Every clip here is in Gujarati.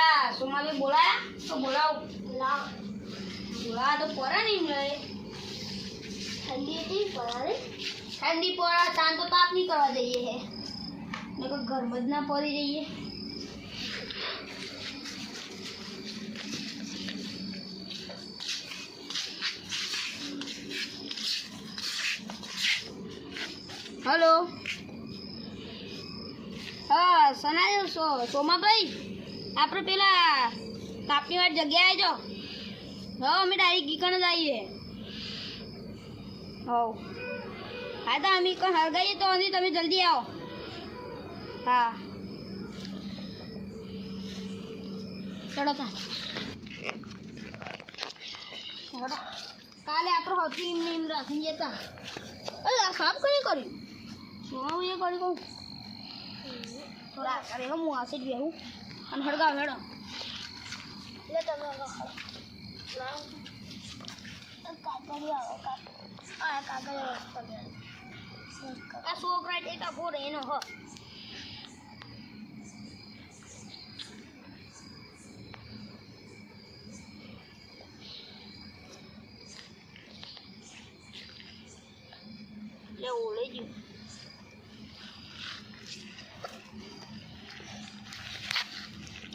પેલા સોમાભાઈ બોલાયા તો બોલાવ બોલા તો પરા નહીં મળે ઠંડી હતી પરા ઠંડી પડા તાન તો તાપ નહીં કરવા જઈએ હે ને કોઈ ઘરમાં જ ના પડી જઈએ हेलो हाँ सना सोमाभाई आप पेला कापनी वाली जगह है जो हाँ अमे डायरेक्ट गीकण जाइए हाँ हाँ तो अमी कहीं हरगाइए तो अभी तभी जल्दी आओ हाँ चलो था काले आप होती नीम रखी जता अरे साफ कहीं करी હું એ કરી કહું થોડા અરે હું આસે જ બેહું અને હળગાવ હેડો લે તમે કાગળ આવો આ કાગળ આ છોકરા ટેકા ફોડે એનો હ લે ઓલે જ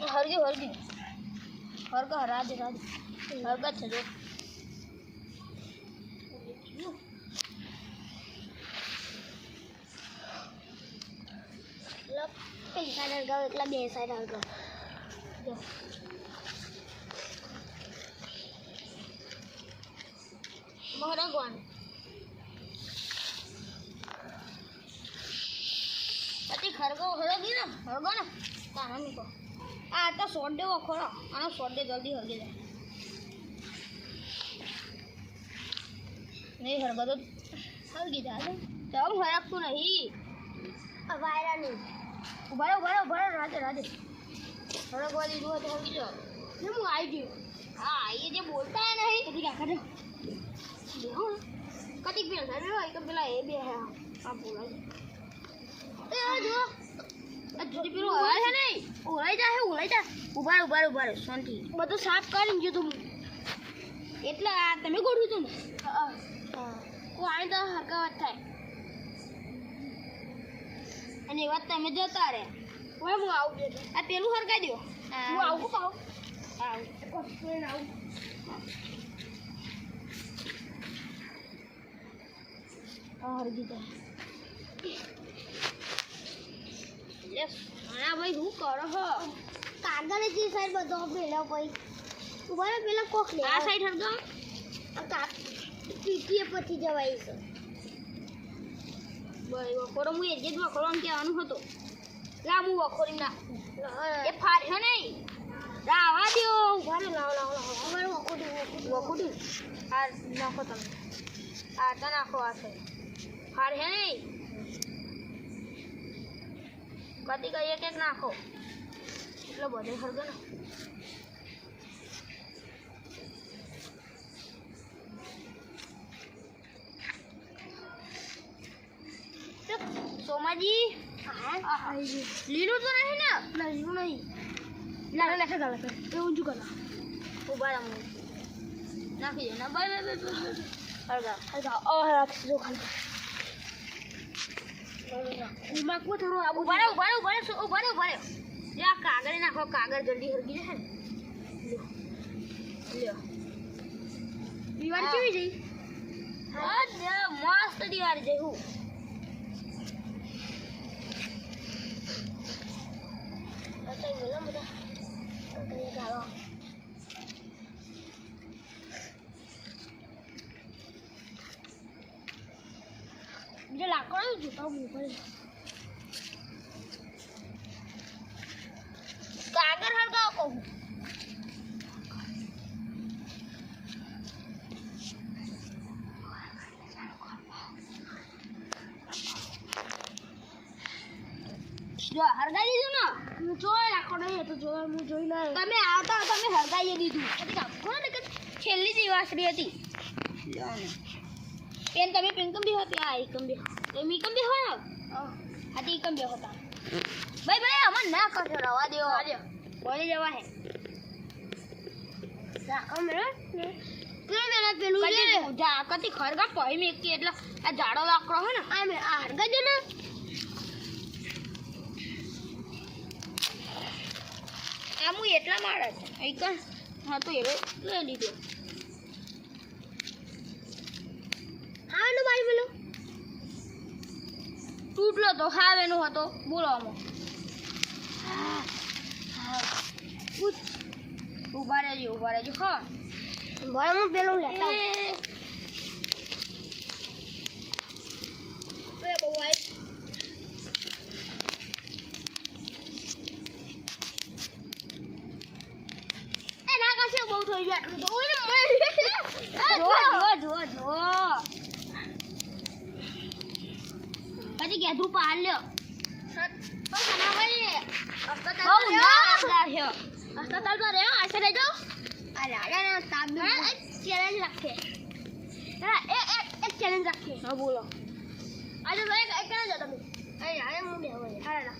हरगी हरगी हरगा राज राज हरगा चलो लप पेली साइड हरगा एकला बे साइड हरगा जो महरगवान अति हरगा हरगी ना हरगा ना ताना नी को आ तो सोड दे वो खोलो आना सोड दे जल्दी हरगे जाए नहीं हरगा तो हरगी जाए जब हरक तो नहीं अब आयरा नहीं उबारा राजे राजे हरक वाली जो है तो हरगी जाओ ये मुँह आई जी हाँ ये जो बोलता है नहीं कभी क्या कर देखो कभी भी ना रे भाई कभी ला ये भी है हाँ बोला ये जो अरे पेलो आवाज है नहीं ओराई जा उबार शांति બધું સાફ કરીને જો તું એટલે આ તમે ગોઠવું છો ને કો આને તો હરકાવત થાય અને એ વાત તમે જતા રે ઓય હું આવું આ પેલું હરકાઈ દો હું આવું પાઉં કોઈને આવું હરગી જાય यस हाँ भाई हूँ करो हो कागल जी साइड बदो पेला भाई उबारा पेला कोक ले आ साइड हट गयो का पीटीए पति जवाई से भाई वो कोरो मु एजे में कोलोन के आनु હતો ला मु वखोरी ना ए फाड़ है नहीं रा आवा दियो उबारे लाव उबारे वखोडी आ नाखो तम आ ता नाखो आ से फाड़ है नहीं कदी का एक नाखो એટલે બધે હરગે ને સોમાજી હા લીલું તો નહીં ને ના લીલું નહીં ના લેખા ગાલે એ ઊંચું કરા ઉભા રહો નાખી દે ના બાય હરગા ઓ રાખ જો ખાલી दिमाग को थोड़ा अब उबारे या कागज नाखो कागज जल्दी हरगी है लो दीवार केवी जई अरे मस्त दीवार जई हूं आता बोला मुझे ये गालो मुझे लाकड़ा जूता मुंह कागर हरगाओ को જો હરગાઈ દીધું ને જો લાકડો એ તો જો હું જોઈ લે તમે આવતા તમે હરગાઈ દીધું એટલે કોને કે છેલ્લી દિવાસરી હતી લ્યો ને पेन तभी पिंकम भी होती है एकम भी तो मीकम भी हो हां हाथी एकम भी होता भाई भाई हमन ना कर रवा दियो आ जाओ બોલી જવા હે રાખો મેરે પેલું કતી ખરગા પહી મેકી એટલે આ જાડો લાકડો હે ને આ હરગા દે ને આ હું એટલા મારે છે એક હા તો એવો લઈ લીધો હા એનો ભાઈ બોલો તૂટલો તો હાવ એનો હતો બોલો આમાં ઉભા રહેજો હા બરાબર હું પેલું લેતા બહુ વાઈટ બહુ થઈ ગયું આટલું તો જો પછી ગેધું પાડ લ્યો अस्पताल पर रहे ऐसे ले जाओ अरे ना साहब एक चैलेंज रखे एक चैलेंज रखे हाँ बोलो आज तो एक करना जाता मैं अरे यार मुझे हो गया अरे ना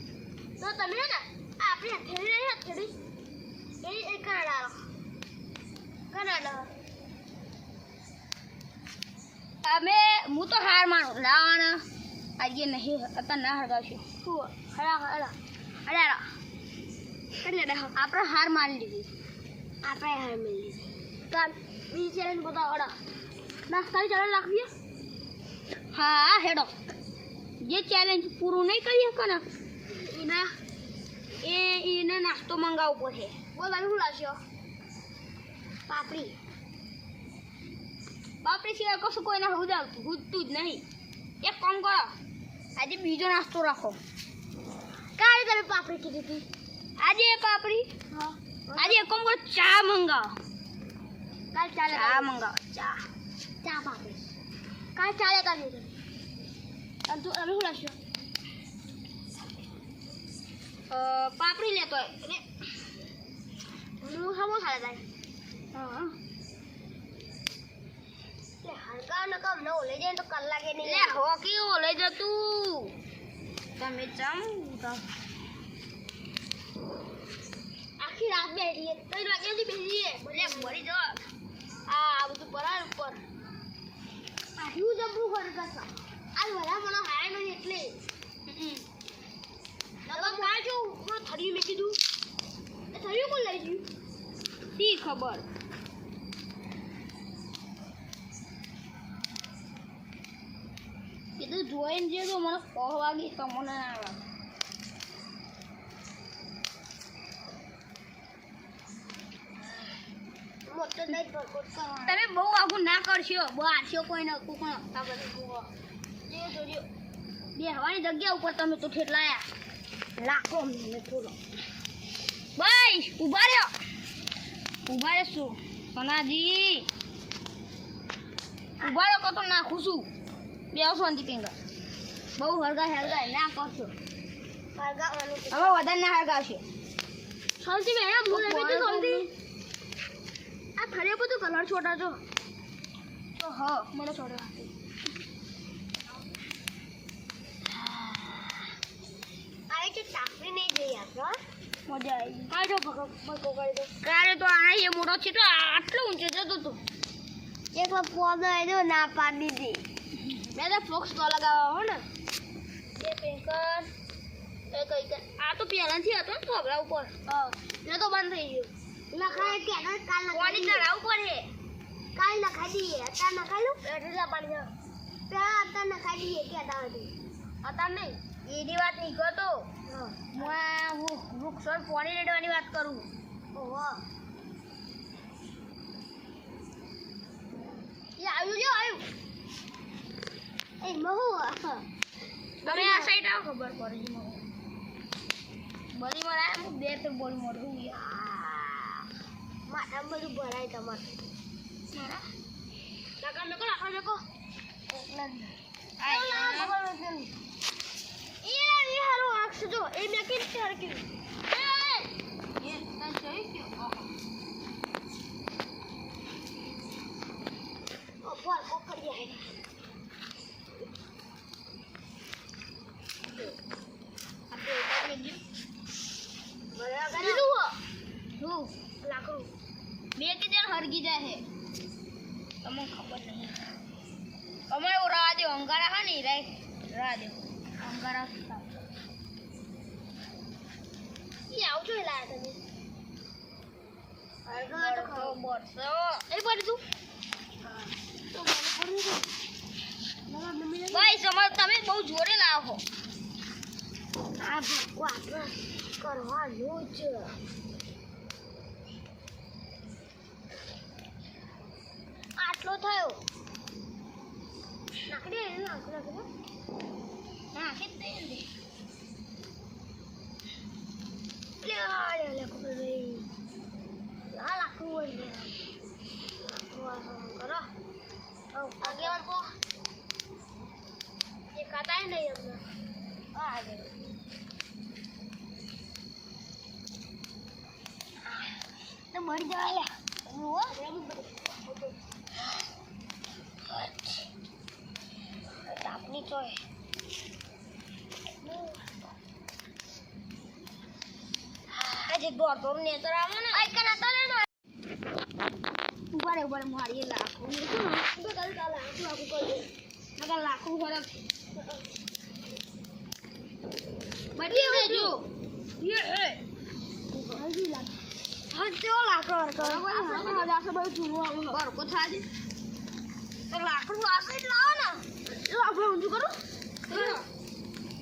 तो तमिल ना आपने हथेली नहीं हथेली ये एक कनाडा અમે હું તો હાર માનું લાવવાના આજે નહીં અત્યારે ના હરગાવશું શું હરા આપણે હાર મારી લીધી આપણે હાર મારી લીધી કાલ બીજી ચેલેન્જ બતાવો હડા નાસ્તાની ચેલેન્જ રાખીએ હા હેડો જે ચેલેન્જ પૂરું નહીં કરી શકે ને એને નાસ્તો મંગાવવો પડશે બોલ તમે શું લાવશો પાપડી સિવાય કશું કોઈને હુજતું જ નહીં એક કામ કરો આજે બીજો નાસ્તો રાખો કાલે તમે પાપડી કીધી હતી આજે પાપડી હા આજે એક કામ કરો ચા મંગાવો કાલ ચા મંગાવો ચા પાપડી કાલ ચાલે કાલે અને તું અમે શું લાવશો પાપડી લેતો હું સમોસા લેતા હા હલકા ન કામ ન લઈ જાય તો કલાકે નહીં લે હોકી ઓ લઈ જા તું તમે ચમ આખી રાત બેઠી 3 વાગ્યાથી બેઠી બોલે મરી જો આ બધું પરાર ઉપર આહી જબરું ખરકા છે આ વરા મને હાય નહીં એટલે નકમ કાય જો ઉપર થડી મે કીધું એ થડી કોણ લઈ ગયું સી ખબર કીધું જોઈને જે તો મને 6 વાગે તમને ના આવે તમે બહુ આગું ના કરશો બહુ આરશો કોઈ ના કોણ જે જોજો બેહવાની જગ્યા ઉપર તમે તો ઠેટલાયા લાખો મને થોડો ભાઈ ઉભા રહ્યો શું સોનાજી ઉભા રહ્યો કતો નાખું છું બેસો શાંતિ પેંગા બહુ હરગા ના કરશો હરગાવાનું હવે વધારે ના હરગાવશે શાંતિ બેહા બોલે બીજું શાંતિ આ થરે બધું કલર છોટા જો તો હ મને છોડો આય કે તાપરી નહીં દે યાર મજા આવી કાજો ભગો કરી દે કારે તો આ એ મોટો છે તો આટલો ઊંચો જતો તો એક વાર પોદો આવ્યો ના પાડી દીધી મેં તો ફોક્સ કો લગાવવા હો ને એ પેકર એક આ તો પહેલાથી હતો ને થોબરા ઉપર હા એ તો બંધ થઈ ગયો લખાય કે કાલ લખાઈ ના ઉપર હે કાલ લખાઈ દઈએ અત્યારે નખાઈ લો એટલા પાણી પેલા અત્યારે નખાઈ દઈએ કે અત્યારે નહીં એની વાત નહીં કરતો હું વૃક્ષો પાણી રેડવાની વાત કરું ઓહો એ આવ્યું એ મહુ તમે આ સાઈડ આવો ખબર પડે છે મહુ બધી મરાય હું બે તો બોલ મોડું માથા બધું ભરાય તમારે લાખો મેકો એ હારો આક્ષ જો એ મે કે ચાર કે એ તા જોઈ કે ઓ બોલ કો કરી હે આપણે ઉતારી ગયું બરાબર કરી દો હળગી જાય છે તમને ખબર નહીં અમે રાહ દે અંગારા હા નહીં રાહ દે અંગારા આવજો લાયા તમે ભાઈ સમજ તમે બહુ જોરે લાવો આ ભગવાન કરવાનું જ આટલો થયો નાખી દે નાખી દે મરી જાય તાપની ચોય આજે દોડતો નેતર આવે ને આઈ કરા તલે ને ઉભા મારી લાખો બદલ કા લાખો આખું કરી મગર લાખો ફરક બધી દેજો યે હજી લાખ હા તો લાખો લાખો બહુ જૂનો આવે બર કો થાજે તો લાખો વાસે જ લાવો ને જો આપણે ઊંધું કરો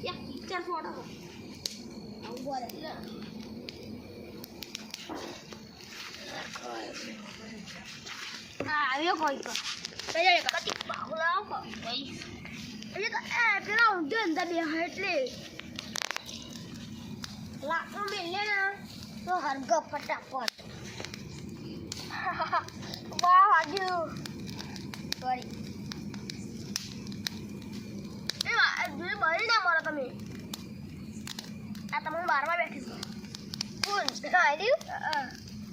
યા ચાર ફોટો આવું બોલે આવ્યો કોઈ તો પેલા કટી બાવલા કોઈ એટલે તો એ પેલા ઊંધો અંદર બે એટલે લાખો મેલે ને તો હરગ ફટાફટ વાહ આજુ સોરી એ દૂર બળી ના મારો તમે આ તમે બારમાં બેઠી છો કોણ આવ્યું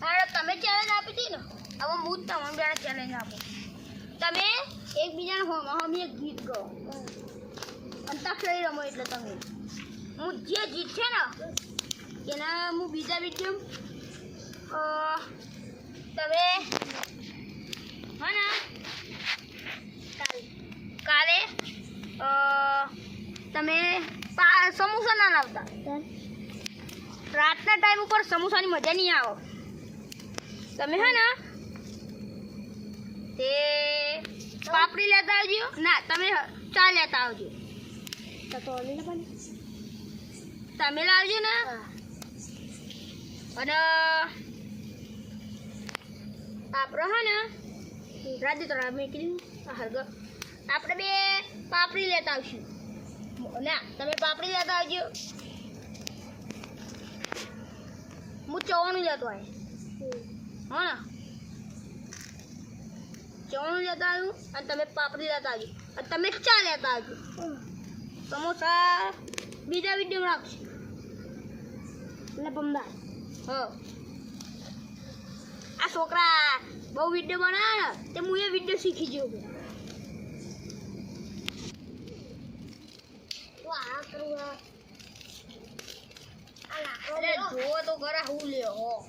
હા તમે ચેલેન્જ આપી હતી ને હવે હું જ તમને બે ચેલેન્જ આપું તમે એકબીજાને હોમ એક ગીત ગાઓ અંતાક્ષરી રમો એટલે તમે હું જે જીતશે ને એના હું બીજા વિડીયો તમે હા ને કાલે તમે સમોસા ના લાવતા રાતના ટાઈમ ઉપર સમોસાની મજા નહીં આવે તમે હે ને તે પાપડી લેતા આવજો ના તમે ચા લેતા આવજો તમે લાવજો ને અને આપણે હે ને રાજુ તો મેકડી હરગ આપણે બે પાપડી લેતા આવશું ના તમે પાપડી લેતા આવજો હું ચવાણું લેતો આવે હા ચવાણું લેતા આવ્યું અને તમે પાપડી લેતા આવજો અને તમે ચા લેતા આવજો સમોસા બીજા વિડીયો રાખજો એટલે પમદાર હા આ છોકરા બહુ વિડીયો બનાવે ને તે હું એ વિડીયો શીખી ગયો જોવો તો ખરા હું લ્યો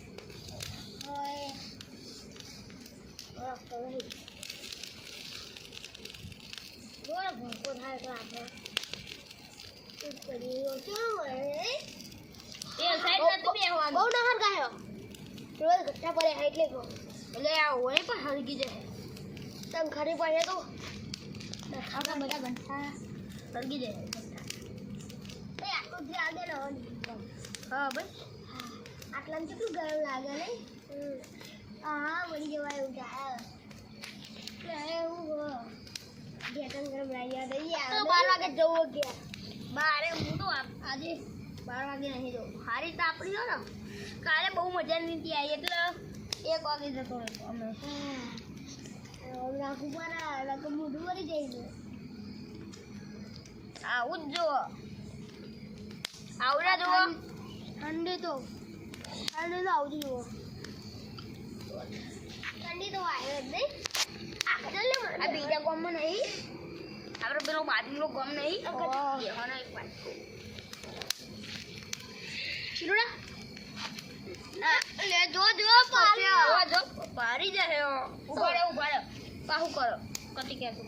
હળગી જાય તમે ખરી પડે તો આપણા બધા ઘંટા હળગી જાય આટલું ધ્યાન દે હા ભાઈ આટલામાં કેટલું ગરમ લાગે ને હા બની જવાય એવું થાય એવું ગેટન ગરમ લાગ્યા તો 12 વાગે જવું ગયા બારે હું તો આજે 12 વાગે નહીં જવું સારી તાપડી હોય ને કાલે બહુ મજા નથી આવી એટલે 1 વાગે જતો રહ્યો અમે રાખું પણ મોઢું વળી જઈશું આવું જ જુઓ આવડા જુઓ ઠંડી તો આવતી જુઓ ઠંડી તો આવ્યો જ નહીં આ બીજા ગામમાં નહીં આપણે પેલો બાજુનો ગામ નહીં જો હારી જાય ઉભા રહો પાહુ કરો કટી કે તું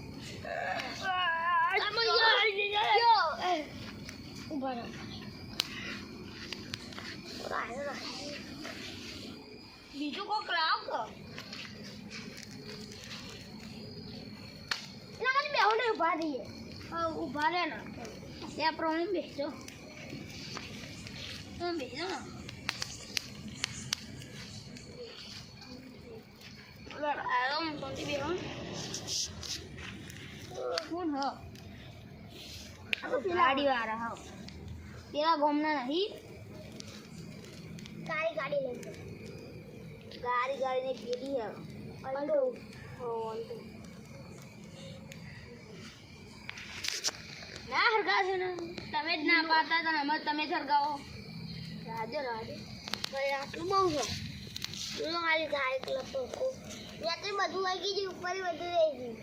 ઉભા રહો બીજું કોક લાવ તો ના મને બેહો ને ઉભા રહીએ હા ઉભા રહે ને ત્યાં પ્રમાણે બેસજો તમે બેસજો ને આરામ શાંતિ બેહો કોણ હો ગાડી વાળા હા પેલા ગોમના નહીં ગાડી લઈ ગાડી ને પેલી હે અલ્ટો અલ્ટો ના હરગા છે ને તમે જ ના પાડતા હતા અમે તમે જ હરગાવો રાજે ભાઈ આટલું બહુ છે તું મારી ગાય ક્લબ તો રાત્રે બધું વાગી ગયું ઉપર બધું રહી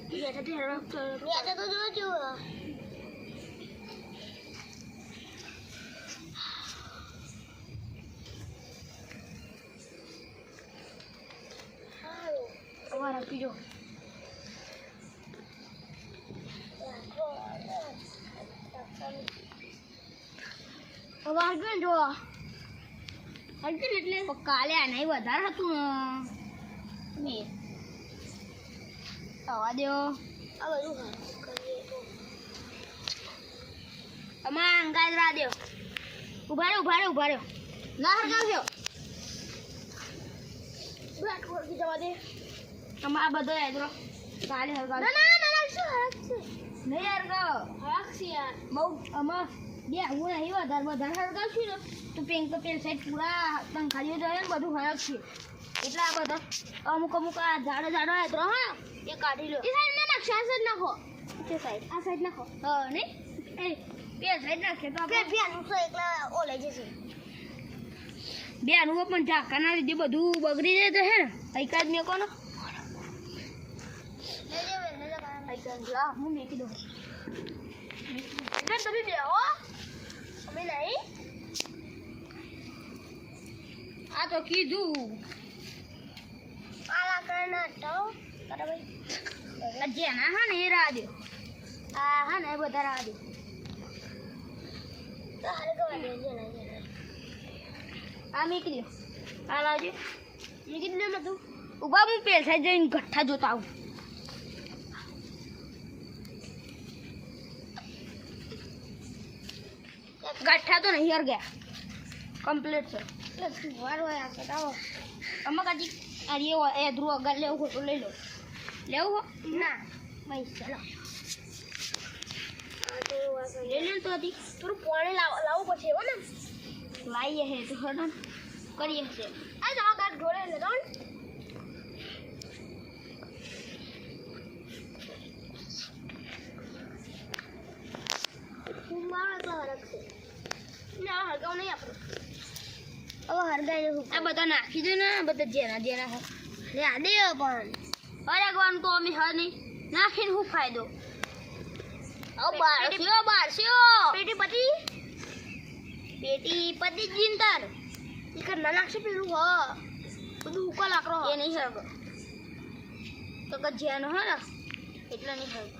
ગયું બેઠા તો જોજો અમારા પીજો વાગન જો એટલે કાલે આ નહીં વધારે હતું ને આવવા દો આ બધું અમારા અંગાજ રા દો ઉભા રહ્યો ના હરગાવ્યો બ્લેક વળગી જવા દે અમારા બધો યાદરો કાલે હરગાવ ના શું હરગશે નહીં હરગાવ હરગશે યાર બહુ અમાર બે હું નહીં વધારે હરગાવશું ને તો પેન સાઈડ પૂરા પંખાડીઓ જાય ને બધું હરગશે એટલા આ બધા અમુક આ ઝાડો યાદરો હા એ કાઢી લો એ સાઈડ ના નાખશે આ સાઈડ નાખો તે સાઈડ આ સાઈડ નાખો હા નહીં એ બે સાઈડ નાખે તો આપણે બેનું તો એકલા ઓલે જશે બેનું પણ ઝાકાના લીધે બધું બગડી જાય તો હે ને એકાદ મેં કોનો હું મેકી દઉં તમે બેહો અમે નહીં આ તો કીધું આલા કરના તો ભાઈ જેના હા ને એ રાહ દો આ હા ને એ બધા રાહ દો આ મેકી દો આ લાવજો મેકી દો ને તું ઉભા હું પેલ સાઈડ જઈને ગઠ્ઠા જોતા આવું ગઠ્ઠા તો નહીં હર ગયા કમ્પ્લીટ છે વારો આવો આમાં કાજી અરે એ ધ્રુવ અગર લેવું હોય તો લઈ લો લેવું હો ના ભાઈ ચાલો લઈ લે તો હતી થોડું પાણી લાવવું પડશે હો ને લાવીએ હે તો હડન કરીએ છે આ જવા ગાડ ઢોળે લે તો હરગાવ નહીં આપણું હવે હરગાઈ આ બધા નાખી દે ને બધા જેના હે લે આ દે પણ હરગવાનું તો અમે હર નહીં નાખીને શું ફાયદો બારસ્યો પેટી પતિ જીનતર એ ના નાખશે પેલું હ બધું ઉકા લાકડો એ નહીં હરગો તો જેનો હે ને એટલે નહીં હરગો